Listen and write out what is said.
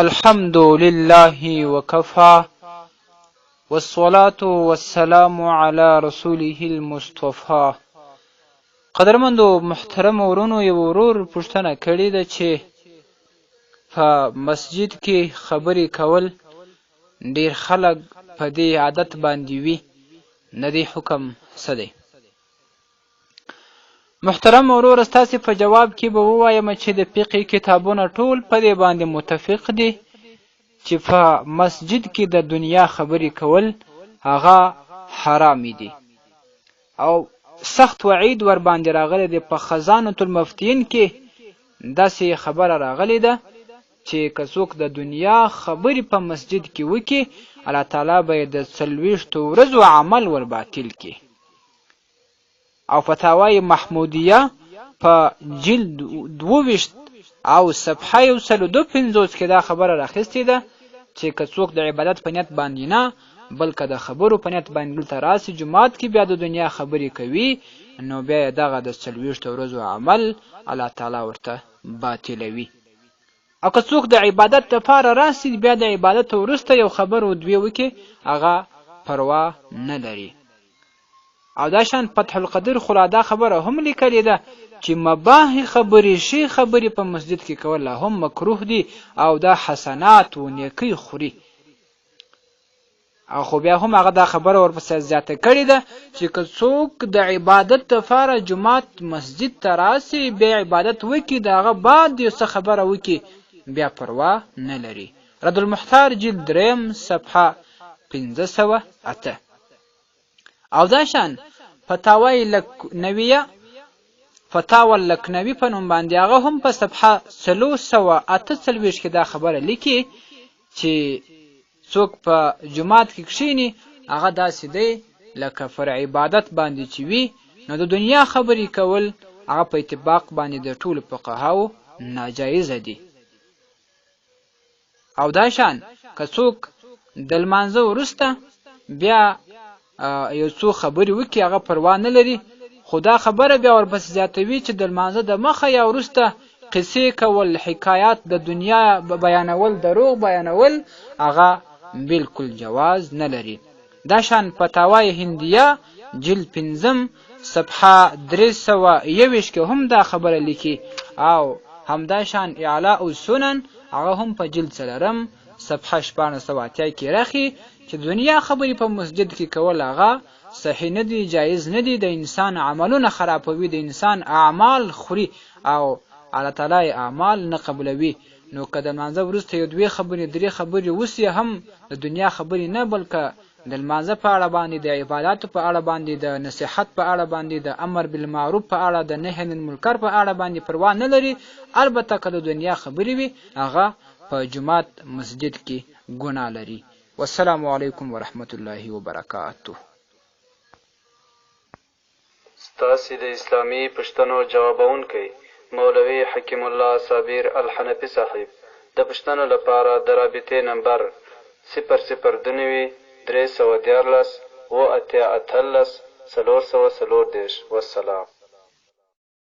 الحمد لله وكفى والصلاة والسلام على رسوله المصطفى. قدرمندو محترم ورونو یو ورور پوښتنه کړې ده چې په مسجد کې خبرې کول ډیر خلک په دې عادت باندې وي، نه دی حکم څه دی؟ محترم ورور، ستاسې په جواب کې به ووایم چې د فقه کتابونه ټول په دې باندې متفق دي چې په مسجد کې د دنیا خبرې کول هغه حرام دي او سخت وعید ور باندې راغلی دی. په خزانة المفتین کې داسې خبره راغلی ده چې که څوک د دنیا خبرې په مسجد کې وکړي، الله تعالی به یې د 40 ورځو عمل ور باطل کړي. او فتاوای محمودیه په جلد 22 او صفحه 152 کې دا خبره راخیستې ده چې که څوک د عبادت په نیت باندې نه بلکې د خبرو په نیت باندې دلته راسي جماعت کې بیا د دنیا خبرې کوي، نو بیا دغه د 40 ورځو عمل الله تعالی ورته باطلوي. او که څوک د عبادت لپاره راسي بیا د عبادت وروسته یو خبر و دوی وکړي، هغه پروا نه لري. او دا شان فتح القدیر خلا دا خبره هم لیکلې ده چې مباح خبرې شي خبرې په مسجد کې کول هم مکروه دي او دا حسنات و نیکی خوري. او خو بیا هم هغه دا خبره ورپسې زیاته کړې ده چې که څوک د عبادت لپاره جماعت مسجد ته راسي بیا عبادت وکړي، د هغه بعد یو څه خبره وکړي، بیا پروا نه لري. رد المحتار جلد 3 صفحه 508. او دا شان فتاوی لکنویه فتاوی لکنوی په نوم باندې هغه هم په صفحه 348 کې دا خبره لیکي چې څوک په جماعت کې کښیني هغه داسې دی لکه پر عبادت باندې چې وي، نو د دنیا خبرې کول هغه په اتفاق باندې د ټولو فقهاو ناجایزه دي. او دا شان که څوک د لمانځه وروسته بیا یو څو خبرې وکړي هغه پروا نه لري، خو دا خبره بیا ورپسې زیاتوي چې د لمانځه د مخه یا وروسته قصې کول، حکایات د دنیا بیانول، دروغ بیانول، هغه بالکل جواز نه لري. دا شان فتاوای هندیه جلد 5 صفحه 321 کې هم دا خبره لیکي. او همدا شان اعلاء السنن هغه هم په جلد 4 صفحه 1480 کې راخي چې دنیا خبرې په مسجد کې کول هغه صحیح نه دي، جایز نه دي، د انسان عملونه خرابوي، د انسان اعمال خوري او الله تعالی اعمال نه قبلوي. نو که د لمانځه وروسته یو 2 خبرې 3 خبرې وسي هم د دنیا خبرې نه بلکې د لمانځه په اړه باندې، د عبادت په اړه باندې، د نصیحت په اړه باندې، د امر بالمعروف په اړه، د نهی عن المنکر په اړه باندې پروا نه لري، البته که د دنیا خبرې وي هغه په جماعت مسجد کې ګناه لري. والسلام علیکم ورحمت الله وبرکاته. ستاسې د اسلامي پوښتنو جوابونکی مولوي حکیم الله صابر الحنفي صاحب د پوښتنو لپاره د رابطې نمبر 002 314 و 88 440. والسلام.